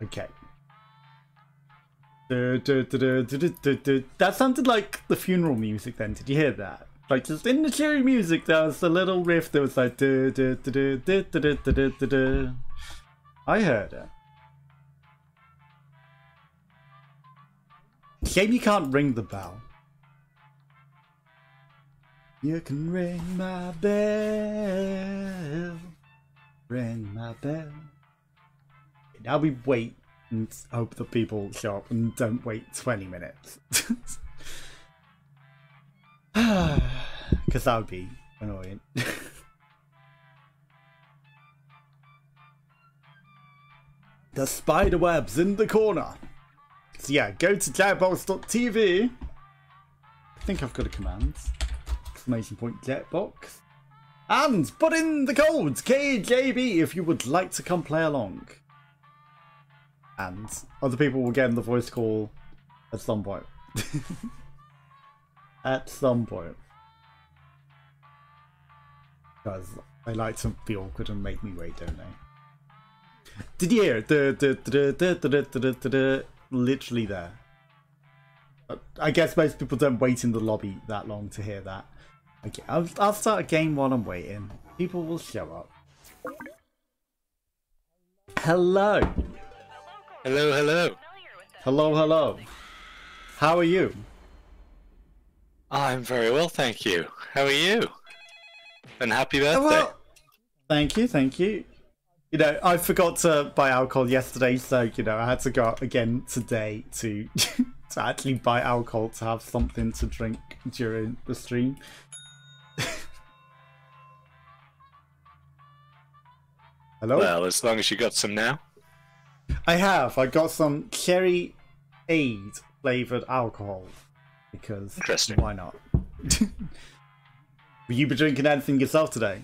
A: Okay. That sounded like the funeral music then. Did you hear that? Like, just in the cheery music, there was a little riff that was like. I heard it. Shame you can't ring the bell. You can ring my bell. Ring my bell. Now we wait and hope that people show up and don't wait 20 minutes. Because that would be annoying. The spider web's in the corner. So yeah, go to jackbox.tv. I think I've got a command. Exclamation point Jackbox. And put in the code KJB if you would like to come play along. And other people will get in the voice call at some point. At some point. Because they like to be awkward and make me wait, don't they? Did you hear it? Literally there. I guess most people don't wait in the lobby that long to hear that. Okay, I'll start a game while I'm waiting. People will show up. Hello.
C: Hello, hello.
A: Hello, hello. How are you?
C: I'm very well, thank you. How are you? And happy birthday.
A: Well, thank you, thank you. You know, I forgot to buy alcohol yesterday, so, you know, I had to go out again today to, to actually buy alcohol to have something to drink during the stream. Hello?
C: Well, as long as you got some now.
A: I have. I got some cherry aid flavoured alcohol. Because
C: Interesting.
A: Why not? Will you be drinking anything yourself today?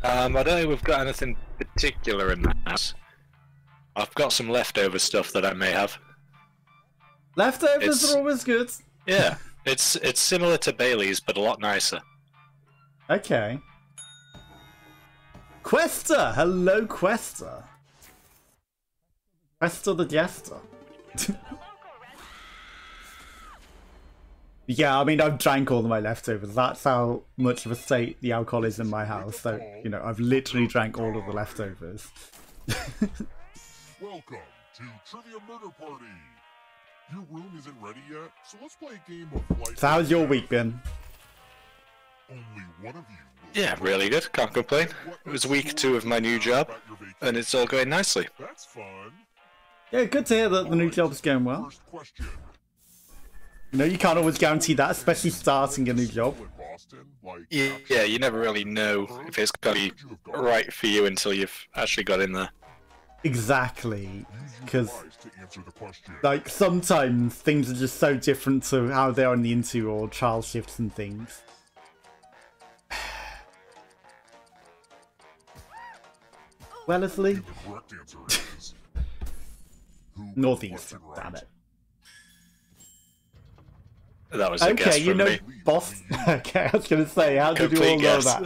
C: I don't think we've got anything particular in the house. I've got some leftover stuff that I may have.
A: Leftovers are always good.
C: Yeah, it's similar to Bailey's, but a lot nicer.
A: Okay. Quester! Hello, Quester. Quester the Jester. Yeah, I mean, I've drank all of my leftovers. That's how much of a state the alcohol is in my house. So, you know, I've literally drank all of the leftovers.
B: Welcome to Trivia Murder Party. Your room isn't ready yet, so let's play a game of Flight.
A: So how's your week been?
B: Only one of you.
C: Yeah, really good. Can't complain. It was week 2 of my new job, and it's all going nicely.
B: That's fun.
A: Yeah, good to hear that the new job's going well.
B: First question.
A: You know, you can't always guarantee that, especially starting a new job.
C: Yeah, you never really know if it's going to be right for you until you've actually got in there.
A: Exactly. Because, like, sometimes things are just so different to how they are in the interview or trial shifts and things. Wellesley? Northeast, damn it.
C: That was a guess
A: Okay, you
C: from
A: know
C: me.
A: Boston. Okay, I was going to say, how did you all
C: Complete
A: know
C: guess.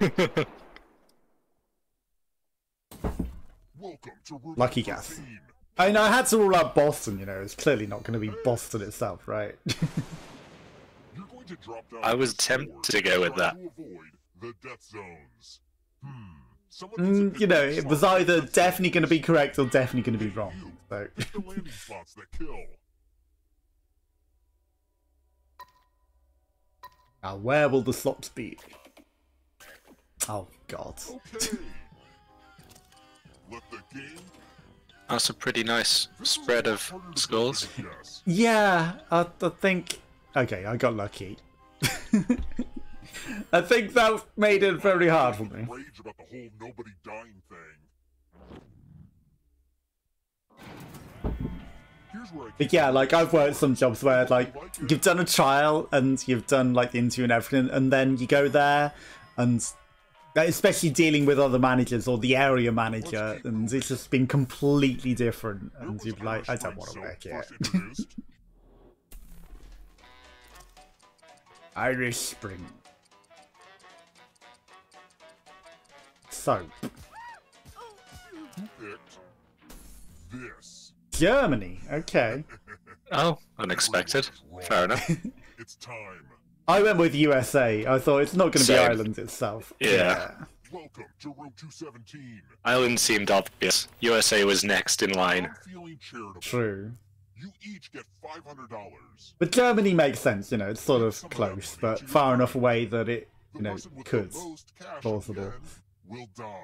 A: that?
B: Welcome to room
A: Lucky guess.
B: 13.
A: I know I had to rule out Boston, you know, it's clearly not going to be Boston itself, right?
B: You're going to drop down
C: I was
B: to
C: tempted to go with that.
B: to avoid the death zones. Someone gets a
A: You know,
B: big
A: it was
B: shot.
A: either definitely going to be correct or definitely going to be wrong. So.
B: Pick the landing spots that kill.
A: Now, where will the slots be? Oh, God.
B: Okay. Let the game.
C: That's a pretty nice spread of scores.
B: Yes.
A: Yeah, I think... Okay, I got lucky. I think that made it very hard for me.
B: Rage about the whole nobody dying thing. Here's where I
A: But yeah, like, I've worked some jobs where, like, you've done a trial and you've done, like, the interview and everything, and then you go there and Especially dealing with other managers or the area manager, and it's just been completely different. And you're like, I don't want to work here. Irish Spring. Soap.
B: This.
A: Germany. Okay.
C: Oh, unexpected. Fair enough.
B: It's time.
A: I went with USA. I thought it's not going to be
C: Same.
A: Ireland itself.
C: Yeah.
B: Welcome to room 217.
C: Ireland seemed obvious. USA was next in line.
B: I'm feeling charitable.
A: True.
B: You each get $500.
A: But Germany makes sense, you know, it's sort of close, but far enough away that it,
B: The
A: you know,
B: person with
A: could.
B: the most cash
A: Plausible.
B: again will die.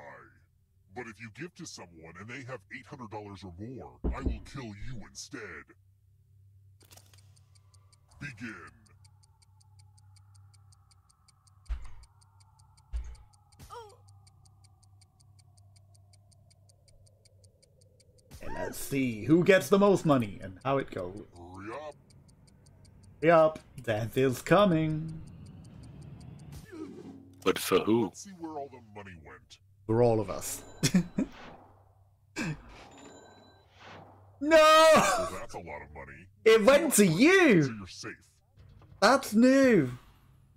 B: But if you give to someone and they have $800 or more, I will kill you instead. Begin.
A: And let's see who gets the most money and how it goes.
B: Hurry up.
A: Yup, death is coming.
C: But for who?
B: Let's see where all the money went.
A: For all of us. No!
B: Well, that's a lot of money.
A: It went to
B: So
A: you!
B: you're safe.
A: That's new!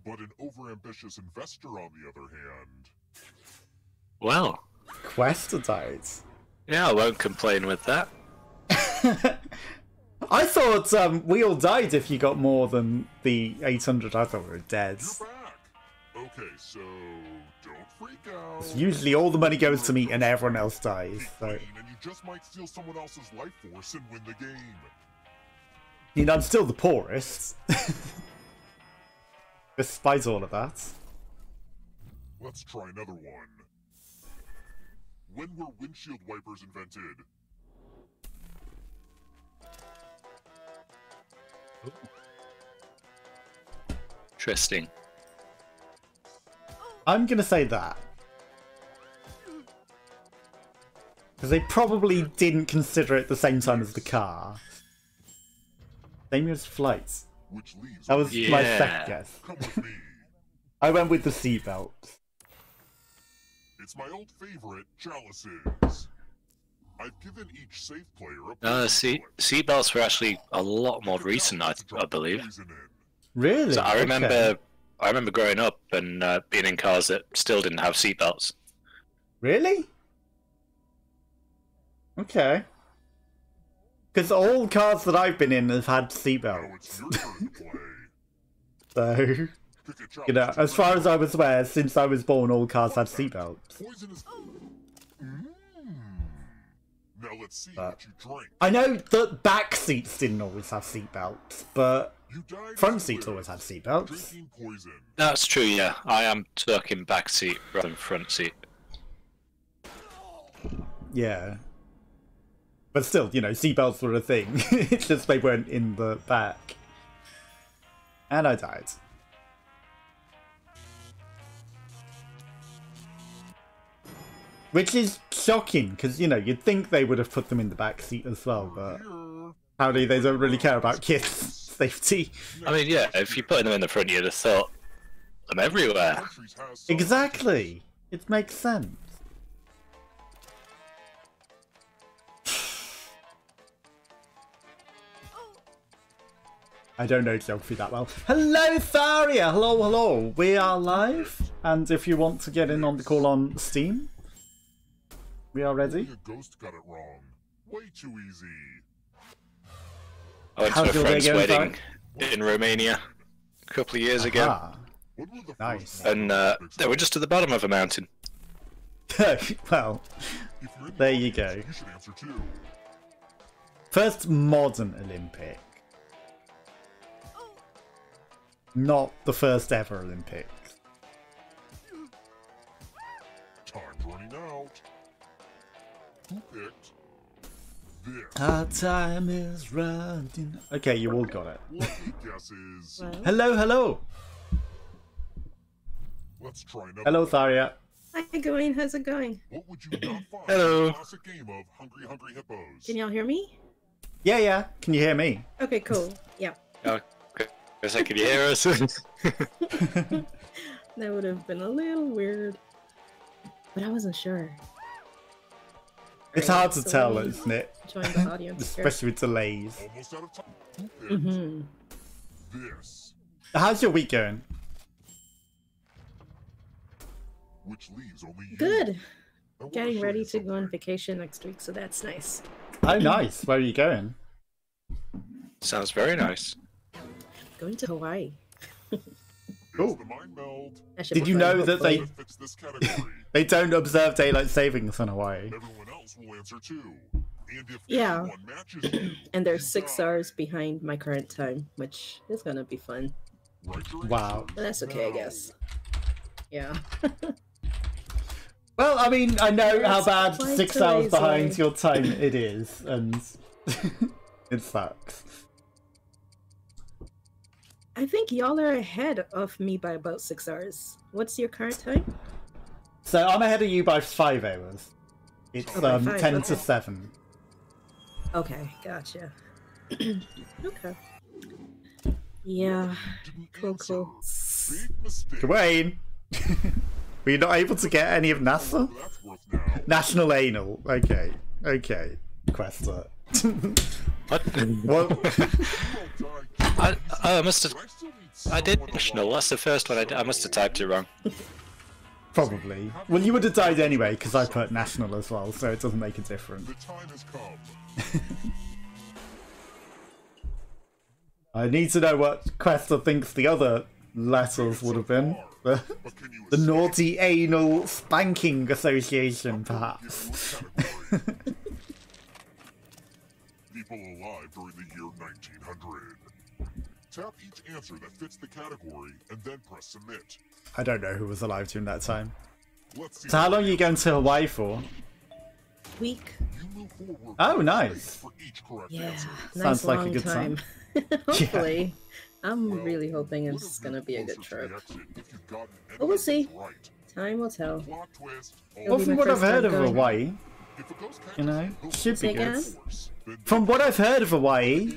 B: But an overambitious investor, on the other hand,
C: Well,
A: Questadites.
C: yeah, I won't complain with that.
A: I thought we all died if you got more than the 800. I thought we were dead.
B: you're back. Okay, so don't freak out.
A: Usually all the money goes to me and everyone else dies.
B: Be
A: So,
B: clean, and you just might steal someone else's life force and win the game.
A: you know, I'm still the poorest. Despite all of that.
B: Let's try another one. When were windshield wipers invented?
C: Interesting.
A: I'm gonna say that. Because they probably didn't consider it at the same time as the car. Same as flights.
B: Which leaves
A: That was
B: me.
A: my
C: Yeah.
A: second guess.
B: Come with me.
A: I went with the seatbelt.
B: It's my old favorite, chalices. I've given each safe player a poison pellet.
C: Seatbelts were actually a lot more recent, I believe.
B: Poison in.
A: Really?
C: So I remember,
A: Okay.
C: I remember growing up and being in cars that still didn't have seatbelts.
A: Really? Okay. Because all cars that I've been in have had
B: Now it's
A: seatbelts.
B: your turn to play.
A: So,
B: Pick a chalice
A: you know,
B: to
A: as far
B: drink.
A: as I was aware, since I was born, all cars had seatbelts.
B: Poison is. Now let's see
A: But-
B: what you drink.
A: I know that back seats didn't always have seatbelts, but
B: You died
A: front
B: to
A: seats
B: live,
A: always had seatbelts.
B: drinking poison.
C: That's true, yeah. I am stuck in back seat rather than front seat.
A: Yeah. But still, you know, seatbelts were a thing. It's just they weren't in the back. And I died. Which is shocking, because, you know, you'd think they would have put them in the back seat as well, but
B: Here.
A: apparently they don't really care about kids' safety.
C: I mean, yeah, if you're putting them in the front, you'd have thought them everywhere.
B: Countries has some-
A: Exactly! It makes sense. I don't know geography that well. Hello, Tharia! Hello, hello! We are live, and if you want to get in on the call on Steam, we are ready.
B: Only a ghost got it wrong. Way too easy.
C: I went
A: How's
C: to a
A: your day
C: friend's
A: going,
C: wedding in Romania a couple of years ago,
A: Ah.
B: What were the
A: Nice.
B: first
C: and
B: modern
C: they were just at the bottom of a mountain.
A: Well,
B: If you're in the
A: there you
B: audience,
A: go.
B: You should answer too.
A: First modern Olympic. Not the first ever Olympics.
B: Time's running out. Who picked this?
A: Our time is running. Okay, you all got it.
B: Lucky guesses.
A: Hello, hello!
B: Let's try another.
A: Hello,
B: one.
A: Tharia.
D: Hi, going. How's it going?
B: What would you not find
C: Hello.
B: in the classic game of Hungry Hungry Hippos?
D: Can y'all hear me?
A: Yeah, yeah. Can you hear me?
D: Okay, cool. Yeah,
C: Oh, a second, you hear us?
D: that would have been a little weird. but I wasn't sure.
A: It's
D: Right,
A: hard to
D: so
A: tell,
D: let me
A: isn't it?
D: Join the audience here.
A: Especially with delays.
B: Almost out of time.
D: Mm-hmm.
B: This,
A: How's your week going?
B: which leaves only you.
D: Good.
B: I wanna
D: Getting
B: show
D: ready
B: you
D: to go on
B: something.
D: vacation next week, so that's nice.
A: Oh, nice. Where are you going?
C: Sounds very nice.
D: Going to Hawaii.
A: Cool.
B: The mind meld
D: That should
A: Did
D: be
A: you
D: fun,
A: know that
D: hopefully.
B: that fits this category.
A: they don't observe daylight savings in Hawaii?
B: Everyone else will answer too. And if
D: Yeah.
B: anyone matches you,
D: And they're
B: you
D: 6
B: die.
D: hours behind my current time, which is gonna be fun.
B: Write your
A: Wow.
B: answers
D: But that's okay, I
B: now.
D: guess. Yeah.
A: Well, I mean, I know how
D: It's
A: bad
D: quite
A: 6 hours
D: lazy.
A: behind your time it is, and it sucks.
D: I think y'all are ahead of me by about 6 hours. What's your current time?
A: So I'm ahead of you by 5 hours. It's
D: Oh, by 5,
A: 10 to
D: okay.
A: 7.
D: Okay, gotcha. Okay. Yeah,
B: Didn't
D: cool,
B: answer.
D: cool.
B: Big mistake.
A: Dwayne! Were you not able to get any of NASA?
B: That's worth now.
A: National Anal. Okay. Okay. Quester.
C: What?
A: What?
B: You won't die.
C: I must have.
B: But I still need
C: I did
B: someone
C: national.
B: alive.
C: That's the first one. I must have typed it wrong.
A: Probably. Well, you would have died anyway, because I put National as well, so it doesn't make a difference.
B: The time has come.
A: I need to know what Quester thinks the other letters would have been.
B: But can you
A: The
B: escape?
A: Naughty Anal Spanking Association, perhaps.
B: Category. People alive during the year 1900. Tap each answer that fits the category and then press submit.
A: I don't know who was alive during that time.
B: Let's see.
A: So how long are you going to Hawaii for?
D: Week.
B: You move forward
A: Oh,
B: one
A: nice.
B: for each correct
D: Yeah,
B: answer.
D: nice
A: Sounds like a
D: long
A: good
D: time.
A: time.
D: Hopefully. I'm
B: Well,
D: really hoping
B: would
D: it's
B: have
D: gonna
B: been
D: be a good
B: closer to
D: trip.
B: the exit if you'd gotten
D: But we'll
B: any
D: see.
B: right.
D: Time will tell.
B: Plot twist.
D: It'll
A: Well,
D: be
A: from
D: my
A: what I've
D: first time
A: heard of
D: going.
A: Hawaii,
B: If it goes
A: you know,
B: counter-
A: should
D: Say
A: be good.
D: again?
B: Then
A: From what I've heard of Hawaii,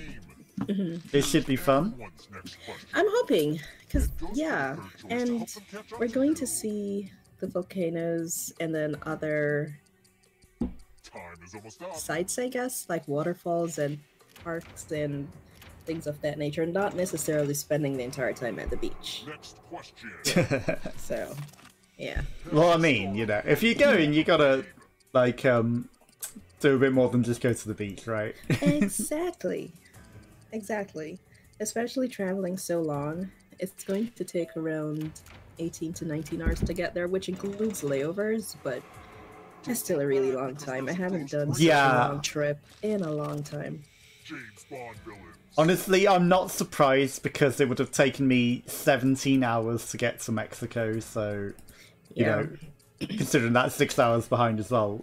B: game.
A: it should be fun.
B: Everyone's next question.
D: I'm hoping, because,
B: It goes
D: yeah,
B: to the third choice to
D: and
B: help them catch up
D: we're going to
B: you.
D: see the volcanoes and then other
B: Time is almost up.
D: sites, I guess, like waterfalls and parks and things of that nature, not necessarily spending the entire time at the beach.
B: Next question.
D: So, yeah.
A: Well, I mean, you know, if you're going, you gotta, like, do a bit more than just go to the beach, right?
D: Exactly. Exactly. Especially traveling so long, it's going to take around 18 to 19 hours to get there, which includes layovers, but that's still a really long time. I haven't done such
A: Yeah.
D: a long trip in a long time.
B: James Bond villains.
A: Honestly, I'm not surprised because it would have taken me 17 hours to get to Mexico, so, you
D: Yeah.
A: know, considering that's 6 hours behind as well,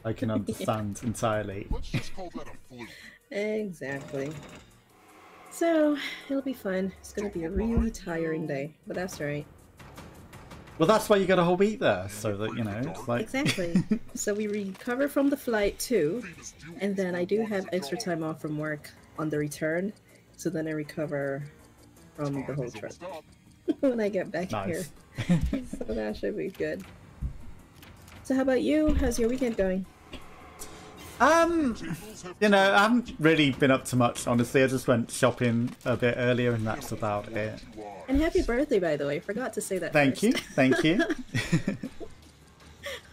A: I can understand entirely.
B: Let's just call that a fluke.
D: Exactly. So, it'll be fun. It's gonna be a really tiring day, but that's right.
A: Well, that's why you got a whole week there, so that, you know, it's like...
D: Exactly. So we recover from the flight too,
B: Famous duels
D: and then I do
B: for
D: have
B: ones
D: extra
B: that
D: time off from work on the return, so then I recover from the
B: Time
D: whole
B: is
D: trip
B: almost up.
D: when I get back
A: Nice.
D: here. So that should be good. So how about you? How's your weekend going?
B: Tables have
A: You know, I haven't really been up to much, honestly. I just went shopping a bit earlier and that's about it.
B: you are.
D: And happy birthday, by the way. Forgot to say that
A: Thank
D: first.
A: you, thank you.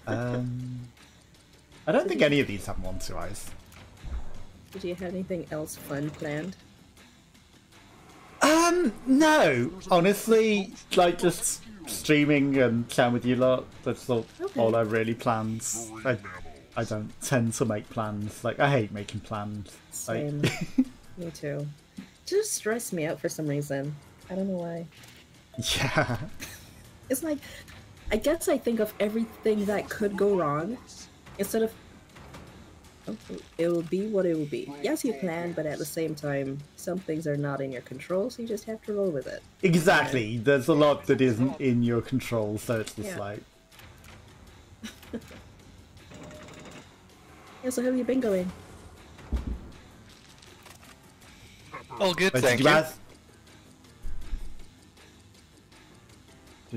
A: I don't think any of these have one to eyes.
D: Did you have anything else fun planned?
A: No, honestly, like just streaming and chatting with you lot. That's all I really planned. I don't tend to make plans. Like, I hate making plans. Like,
D: Same. Me too. Just stress me out for some reason. I don't know why.
A: yeah.
D: It's like, I guess I think of everything that could go wrong instead of, oh, it will be what it will be. Yes, you plan, but at the same time, some things are not in your control, so you just have to roll with it.
A: Exactly. There's a lot that isn't in your control, so it's just
D: Yeah.
A: like,
D: Yeah, so how have you been going?
C: All good,
A: but
C: thank
A: did
C: you.
A: you ask?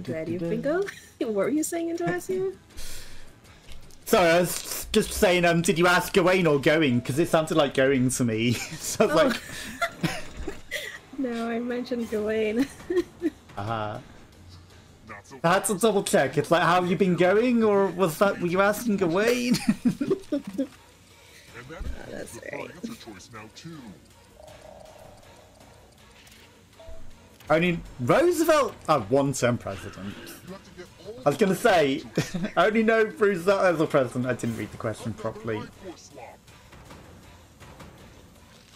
D: Glad you've been going? What were you saying into us here?
A: Sorry, I was just saying, did you ask Gawain or going? Because it sounded like going to me. So I was like...
D: No, I mentioned Gawain.
A: I had to double check. It's like, how have you been going? Or was that, were you asking Gawain?
D: That's right.
A: Only Roosevelt... one-term president. I was going to say, I only know Roosevelt as a president. I didn't read the question properly.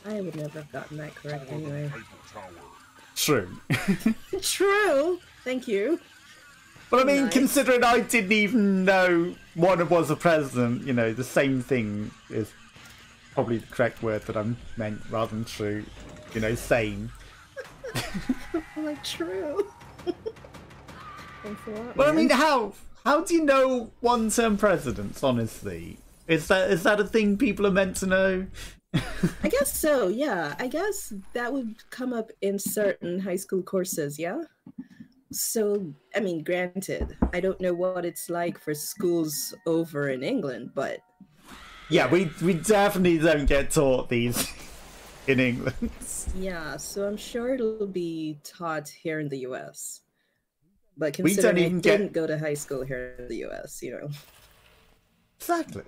D: I would never have gotten that correct anyway.
A: True.
D: True! Thank you.
A: But I mean,
D: Nice.
A: considering I didn't even know one was a president, you know, the same thing is probably the correct word that I meant rather than true. You know, same.
D: I'm like, true. Thanks a lot,
A: But I
D: man.
A: mean, how do you know one-term presidents, honestly? Is that a thing people are meant to know?
D: I guess so, yeah. I guess that would come up in certain high school courses, yeah? So, I mean, granted, I don't know what it's like for schools over in England, but...
A: Yeah, we definitely don't get taught these in England.
D: Yeah, so I'm sure it'll be taught here in the US. But
A: We don't
D: considering I
A: even get-
D: didn't go to high school here in the US, you know.
A: Exactly.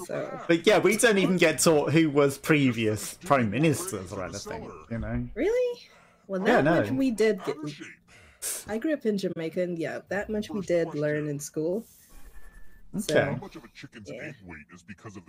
D: So,
A: But yeah, we don't even get taught who was previous prime ministers or anything, you know?
D: really? Well,
A: Yeah,
D: that
A: no.
D: much we did get. I grew up in Jamaica, and yeah, that much we did learn in school.
A: Okay.
B: How much of a chicken's
D: Yeah.
B: egg weight is because of the